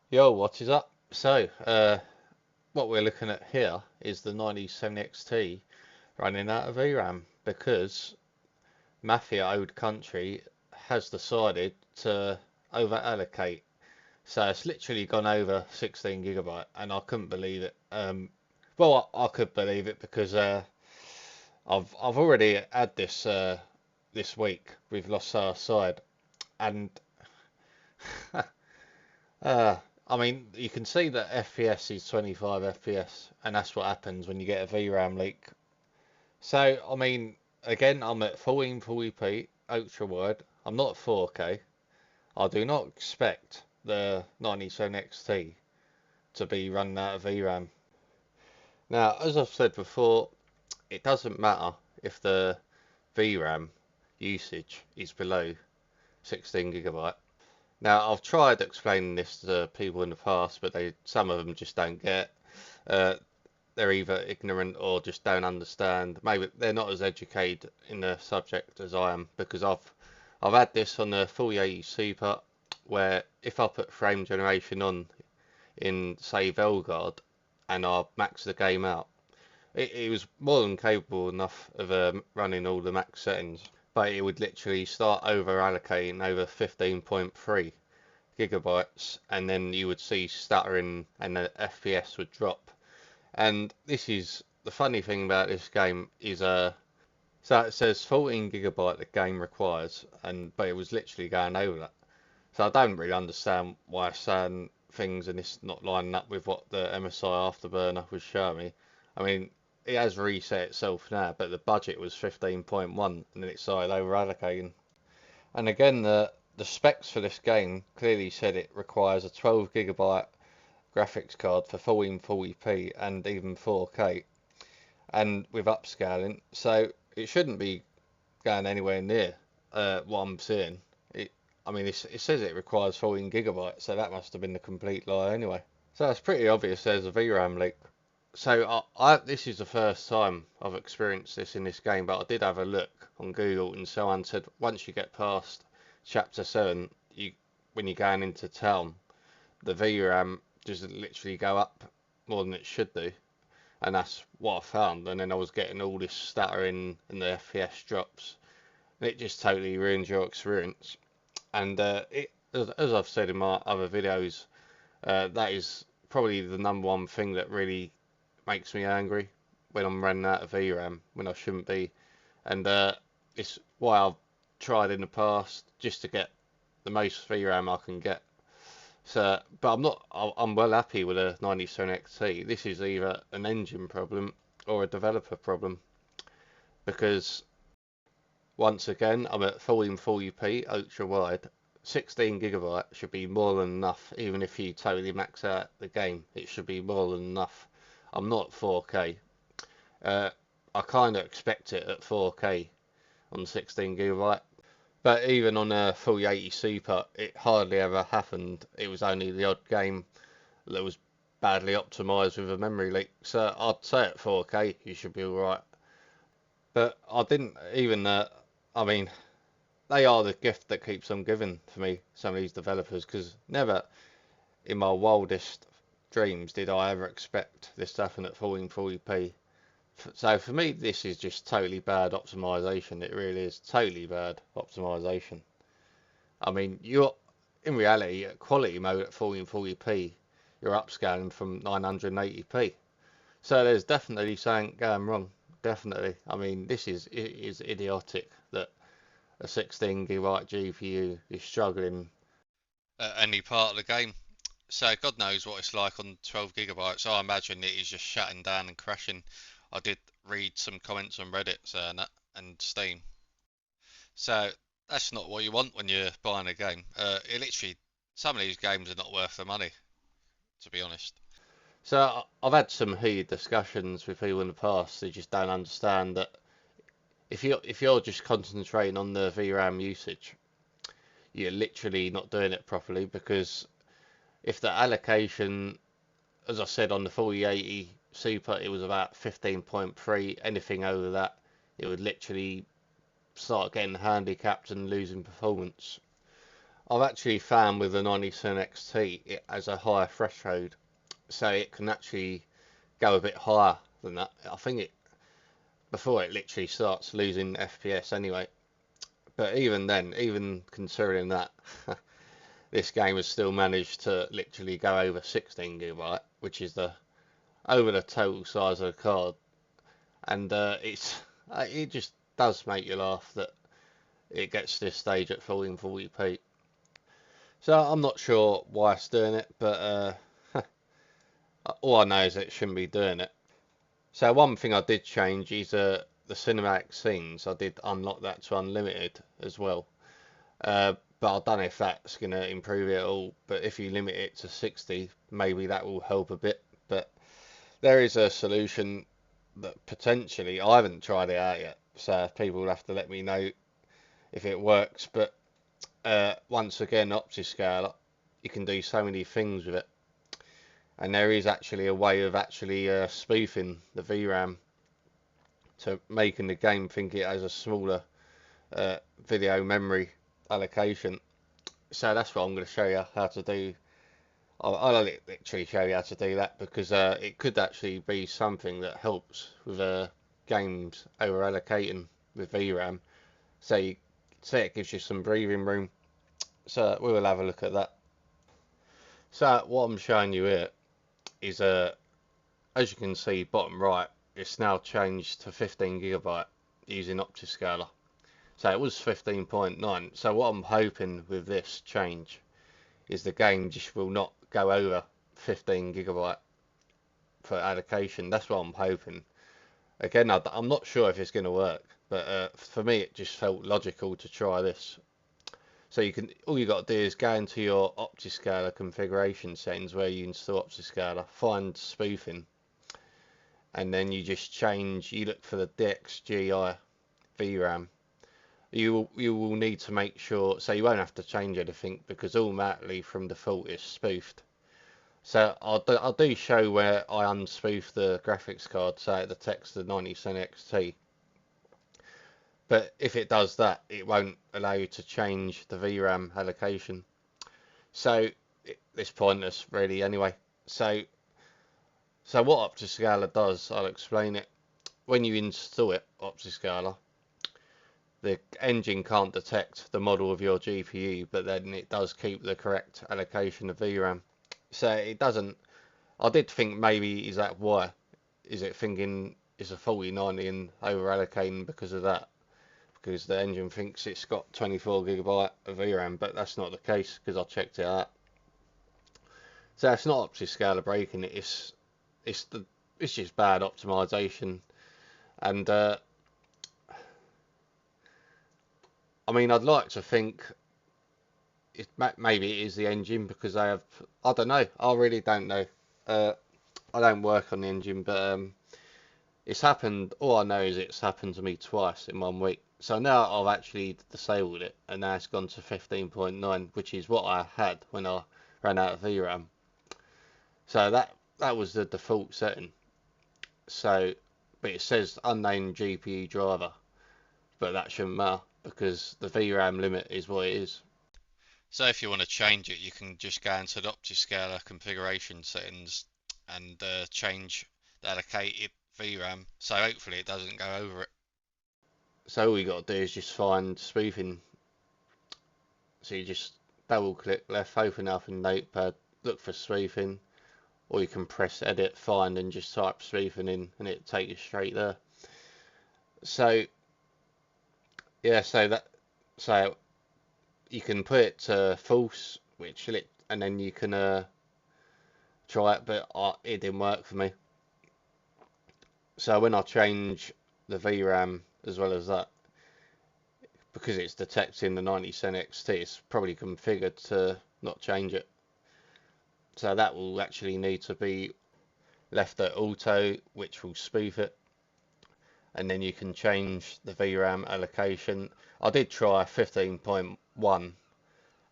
Yo, what is up? What we're looking at here is the 9070 XT running out of VRAM because Mafia Old Country has decided to over allocate. So it's literally gone over 16 gigabyte, and I couldn't believe it. I could believe it because I've already had this week. We've lost our side, and Uh, I mean, you can see that FPS is 25 FPS, and that's what happens when you get a VRAM leak. So, I mean, again, I'm at 1440p ultra wide. I'm not at 4K. I do not expect the 97 XT to be running out of VRAM. Now, as I've said before, it doesn't matter if the VRAM usage is below 16 gigabyte. Now, I've tried explaining this to people in the past, but some of them just don't get. Uh, they're either ignorant or just don't understand. Maybe they're not as educated in the subject as I am, because I've had this on the 4080 Super, where if I put frame generation on in say Velguard and I max the game out, it was more than capable enough of running all the max settings, but it would literally start over allocating over 15.3 gigabytes, and then you would see stuttering and the FPS would drop. And this is the funny thing about this game is so it says 14 gigabyte the game requires, and but it was literally going over that. So I don't really understand why it's saying things and it's not lining up with what the MSI Afterburner was showing me. I mean, it has reset itself now, but the budget was 15.1 and then it started over allocating. And again, the specs for this game clearly said it requires a 12 gigabyte graphics card for 1440p and even 4K, and with upscaling, so it shouldn't be going anywhere near what I'm seeing. I mean, it says it requires 14 gigabytes, so that must have been the complete lie anyway. So it's pretty obvious there's a VRAM leak. So this is the first time I've experienced this in this game, but I did have a look on Google, and someone said once you get past Chapter 7, when you're going into town, the VRAM just literally go up more than it should do, and that's what I found. And then I was getting all this stuttering and the FPS drops, and it just totally ruins your experience. And as I've said in my other videos, that is probably the number one thing that really makes me angry when I'm running out of VRAM when I shouldn't be, and it's why I've tried in the past just to get the most VRAM I can get. So, but I'm not. I'm well happy with a 97 XT. This is either an engine problem or a developer problem, because once again I'm at 1440p ultra wide. 16 gigabyte should be more than enough, even if you totally max out the game. It should be more than enough. I'm not 4K. Uh, I kind of expect it at 4K on 16 gigabyte. But even on a 4080 Super, it hardly ever happened. It was only the odd game that was badly optimized with a memory leak. So I'd say at 4K you should be alright. But I didn't even. I mean, they are the gift that keeps on giving for me. Some of these developers, because never in my wildest dreams did I ever expect this to happen at 1440p. So for me, this is just totally bad optimization. It really is totally bad optimization. I mean, you're in reality at quality mode at 1440p, you're upscaling from 980p. So there's definitely something going wrong. Definitely. I mean, this is idiotic that a 16 gigabyte GPU is struggling at any part of the game. So God knows what it's like on 12 gigabytes. I imagine it is just shutting down and crashing. I did read some comments on Reddit saying that and Steam. So that's not what you want when you're buying a game. It literally, some of these games are not worth the money, to be honest. So I've had some heated discussions with people in the past who just don't understand that if you're just concentrating on the VRAM usage, you're literally not doing it properly, because if the allocation, as I said on the 4080 Super, it was about 15.3. Anything over that, it would literally start getting handicapped and losing performance. I've actually found with the 90% XT it has a higher threshold, so it can actually go a bit higher than that. I think it before it literally starts losing FPS anyway. But even then, even considering that, this game has still managed to literally go over 16 gigabyte, which is the over the total size of the card, and it just does make you laugh that it gets to this stage at 1440p. So I'm not sure why it's doing it, but all I know is it shouldn't be doing it. So one thing I did change is the cinematic scenes. I did unlock that to unlimited as well. But I don't know if that's going to improve it at all. But if you limit it to 60, maybe that will help a bit. But there is a solution that potentially, I haven't tried it out yet, so people will have to let me know if it works. But once again, Optiscaler, you can do so many things with it. And there is actually a way of actually spoofing the VRAM to making the game think it has a smaller video memory allocation. So that's what I'm going to show you how to do. I'll literally show you how to do that, because it could actually be something that helps with games over allocating with VRAM. So it gives you some breathing room. So we will have a look at that. So what I'm showing you here is as you can see bottom right, it's now changed to 15 gigabyte using Optiscaler. So it was 15.9. So what I'm hoping with this change is the game just will not go over 15 gigabyte for allocation. That's what I'm hoping. Again, I'm not sure if it's going to work, but for me it just felt logical to try this. So all you got to do is go into your Optiscaler configuration settings where you install Optiscaler, find spoofing, and then you just you look for the DXGI VRAM. You will need to make sure, so you won't have to change anything because automatically from default it's spoofed. So I'll do show where I unspoof the graphics card, so it detects the 90% XT. But if it does that, it won't allow you to change the VRAM allocation. So it's pointless really anyway. So what Optiscaler does, I'll explain it. When you install it, Optiscaler, the engine can't detect the model of your GPU, but then it does keep the correct allocation of VRAM. So it doesn't. I did think maybe is that why? Is it thinking it's a 4090 and over allocating because of that? Because the engine thinks it's got 24 gigabyte of VRAM, but that's not the case because I checked it out. So it's not Optiscaler breaking it. It's just bad optimization, and I mean, I'd like to think maybe it is the engine because they have. I don't know. I really don't know. I don't work on the engine, but it's happened. All I know is it's happened to me twice in 1 week. So now I've actually disabled it, and now it's gone to 15.9, which is what I had when I ran out of VRAM. So that was the default setting. So, but it says unnamed GPU driver, but that shouldn't matter because the VRAM limit is what it is. So if you want to change it, you can just go into the Optiscaler configuration settings and change the allocated VRAM. So hopefully it doesn't go over it. So all you got to do is just find spoofing. So you just double click left, open up in Notepad, look for spoofing, or you can press edit, find, and just type spoofing in, and it'll take you straight there. So yeah, so you can put it to false, and then you can try it, but it didn't work for me. So when I change the VRAM as well as that, because it's detecting the 90% XT, it's probably configured to not change it. So that will actually need to be left at auto, which will spoof it, and then you can change the VRAM allocation. I did try 15.1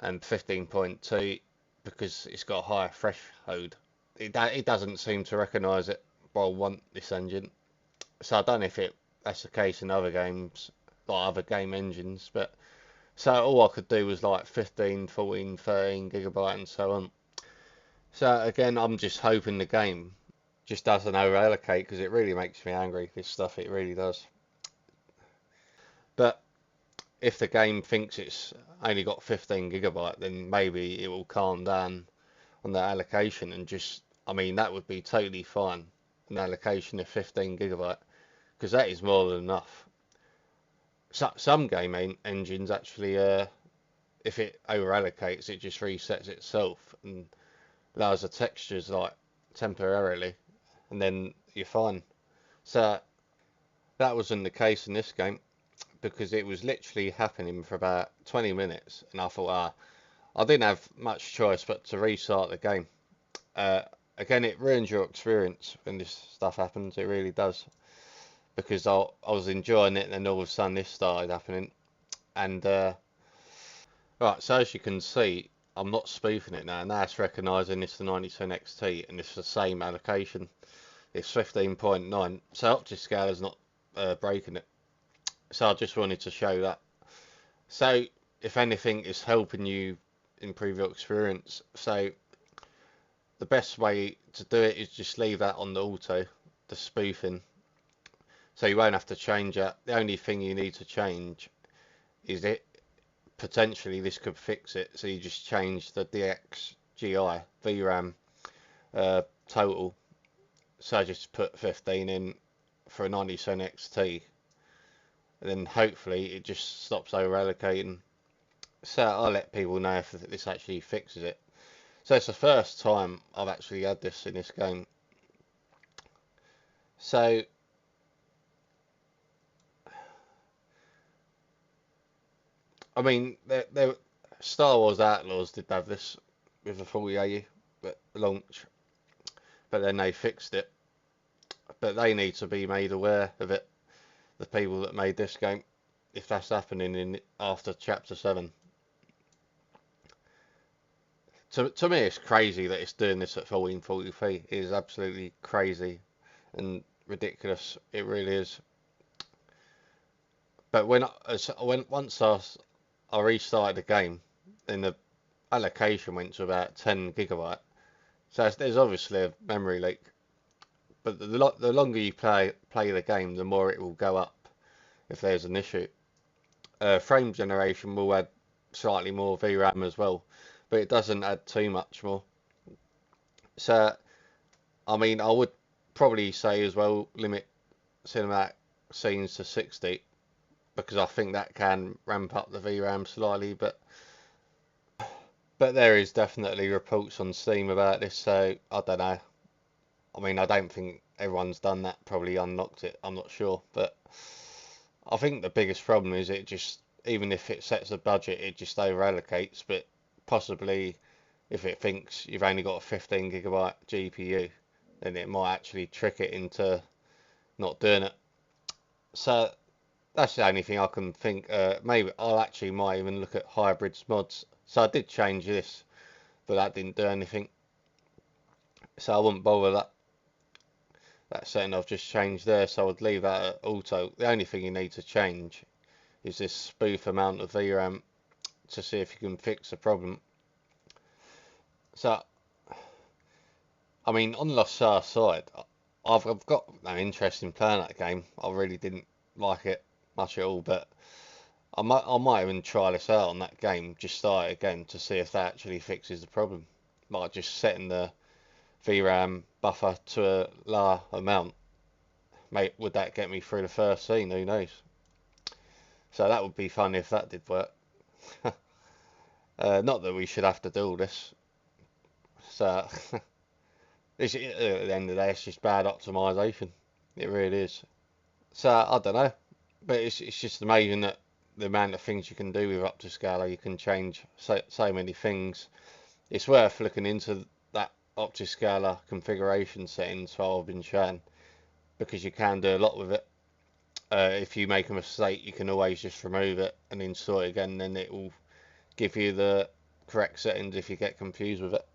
and 15.2 because it's got a higher threshold. It doesn't seem to recognise it by this engine. So I don't know if that's the case in other games, like other game engines, but So all I could do was like 15, 14, 13 gigabyte and so on. So again, I'm just hoping the game just doesn't over allocate, because it really makes me angry, this stuff, it really does. But if the game thinks it's only got 15 gigabyte, then maybe it will calm down on that allocation and just, I mean, that would be totally fine, an allocation of 15 gigabyte, because that is more than enough. So, some game engines actually, if it over allocates, it just resets itself and allows the textures like temporarily, and then you're fine. So that wasn't the case in this game, because it was literally happening for about 20 minutes, and I thought, I didn't have much choice but to restart the game. Uh, Again, it ruins your experience when this stuff happens, it really does, because I was enjoying it, and then all of a sudden this started happening. And right, so as you can see, I'm not spoofing it now. Now it's recognising it's the 9010 XT, and it's the same allocation. It's 15.9, so Optiscale is not breaking it. So I just wanted to show that. So if anything, it's helping you improve your experience. So the best way to do it is just leave that on the auto, the spoofing. So you won't have to change it. The only thing you need to change is it. Potentially this could fix it. So you just change the DXGI VRAM total. So I just put 15 in for a 9010 XT, and then hopefully it just stops over allocating. So I'll let people know if this actually fixes it. So it's the first time I've actually had this in this game. So I mean, Star Wars Outlaws did have this with the 4080 launch, but then they fixed it. But they need to be made aware of it, the people that made this game, if that's happening in after Chapter 7. To me, it's crazy that it's doing this at 1440p. It is absolutely crazy and ridiculous. It really is. But once I restarted the game, then the allocation went to about 10 gigabyte. So there's obviously a memory leak. But the longer you play the game, the more it will go up if there's an issue. Frame generation will add slightly more VRAM as well, but it doesn't add too much more. So, I mean, I would probably say as well, limit cinematic scenes to 60, because I think that can ramp up the VRAM slightly, but there is definitely reports on Steam about this, so I don't know. I mean, I don't think everyone's done that, probably unlocked it, I'm not sure, but I think the biggest problem is it just, even if it sets a budget, it just over allocates, but possibly if it thinks you've only got a 15 gigabyte GPU, then it might actually trick it into not doing it. So that's the only thing I can think. Maybe I'll actually might even look at hybrids mods. So I did change this, but that didn't do anything. So I wouldn't bother that setting I've just changed there. So I would leave that at auto. The only thing you need to change is this spoof amount of VRAM to see if you can fix the problem. So, I mean, on the Lost Stars side, I've got no interest in playing that game. I really didn't like it much at all, but I might even try this out on that game, just start it again to see if that actually fixes the problem. Like just setting the VRAM buffer to a lower amount. Mate, would that get me through the first scene? Who knows? So that would be fun if that did work. Not that we should have to do all this. So at the end of the day, it's just bad optimization. It really is. So I don't know, but it's just amazing that the amount of things you can do with Optiscaler. You can change so many things. It's worth looking into that Optiscaler configuration settings file I've been showing, because you can do a lot with it. If you make a mistake, you can always just remove it and install it again, then it will give you the correct settings if you get confused with it.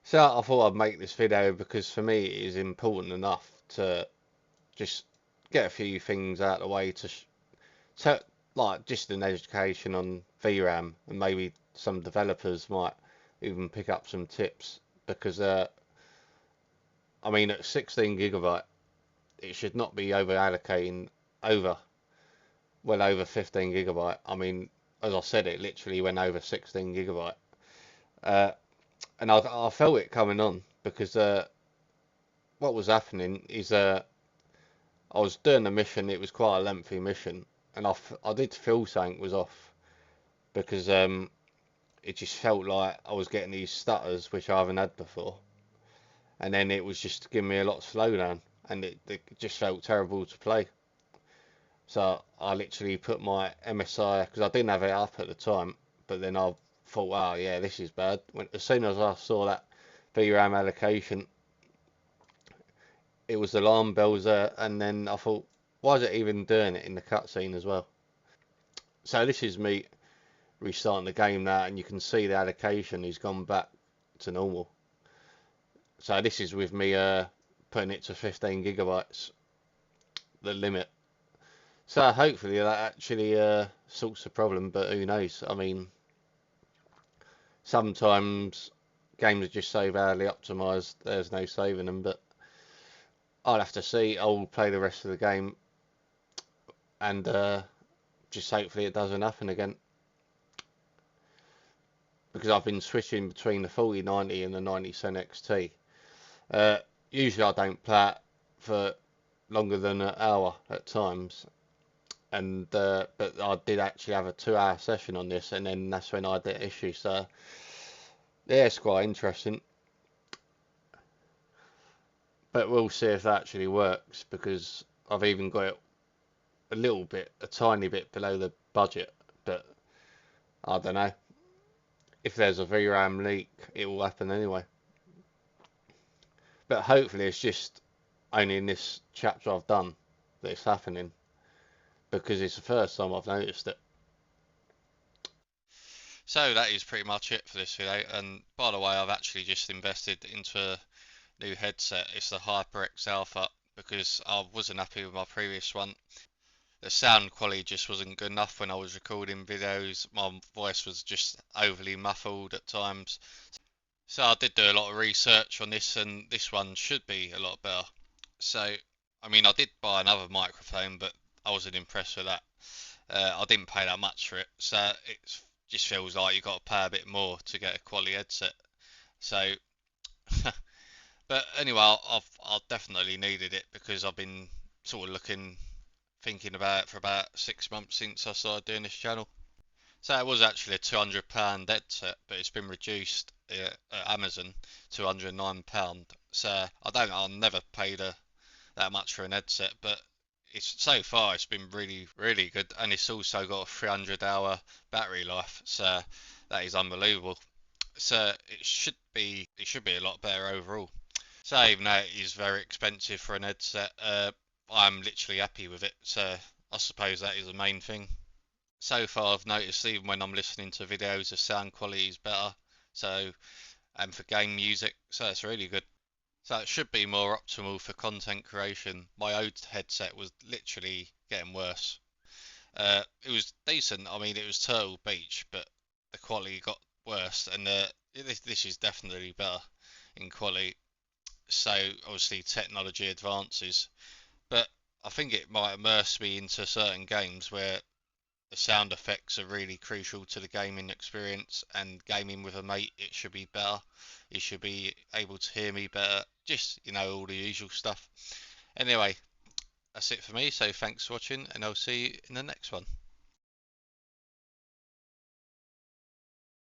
So I thought I'd make this video because for me it is important enough to just get a few things out of the way to like just an education on VRAM, and maybe some developers might even pick up some tips because I mean at 16 gigabyte it should not be over allocating over well over 15 gigabyte. I mean, as I said, it literally went over 16 gigabyte, uh, and I felt it coming on because what was happening is I was doing a mission. It was quite a lengthy mission, and I did feel something was off because it just felt like I was getting these stutters which I haven't had before, and then it was just giving me a lot of slowdown, and it just felt terrible to play. So I literally put my MSI because I didn't have it up at the time, but then I thought, oh yeah, this is bad. As soon as I saw that VRAM allocation, it was alarm bells there, and then I thought, why is it even doing it in the cutscene as well? So this is me restarting the game now, and you can see the allocation has gone back to normal. So this is with me putting it to 15 gigabytes, the limit. So hopefully that actually sorts the problem, but who knows? I mean, sometimes games are just so badly optimized, there's no saving them, but I'll have to see. I'll play the rest of the game and just hopefully it doesn't happen again. Because I've been switching between the 4090 and the 90 XT. Uh, Usually I don't play it for longer than an hour at times, and but I did actually have a 2 hour session on this, and then that's when I had the issue. So yeah, it's quite interesting, but we'll see if that actually works because I've even got it a little bit, a tiny bit below the budget, but I don't know. If there's a VRAM leak, it will happen anyway. But hopefully it's just only in this chapter I've done that it's happening because it's the first time I've noticed it. So that is pretty much it for this video. And by the way, I've actually just invested into a new headset. It's the HyperX Alpha because I wasn't happy with my previous one. The sound quality just wasn't good enough when I was recording videos. My voice was just overly muffled at times. So I did do a lot of research on this, and this one should be a lot better. So, I mean, I did buy another microphone, but I wasn't impressed with that. I didn't pay that much for it, so it just feels like you've got to pay a bit more to get a quality headset. So, but anyway, I've definitely needed it because I've been sort of thinking about it for about 6 months since I started doing this channel. So it was actually a £200 headset, but it's been reduced at Amazon to £109. So I'll never paid that much for an headset, but it's so far it's been really really good, and it's also got a 300-hour battery life, so that is unbelievable. So it should be a lot better overall. So even though it is very expensive for an headset, I'm literally happy with it. So I suppose that is the main thing. So far I've noticed even when I'm listening to videos, the sound quality is better. So and for game music, so it's really good. So it should be more optimal for content creation. My old headset was literally getting worse. It was decent. I mean, it was Turtle Beach, but the quality got worse, and this is definitely better in quality. So obviously technology advances, but I think it might immerse me into certain games where the sound effects are really crucial to the gaming experience, and gaming with a mate, it should be better. You should be able to hear me better. Just, all the usual stuff. Anyway, that's it for me. So thanks for watching, and I'll see you in the next one.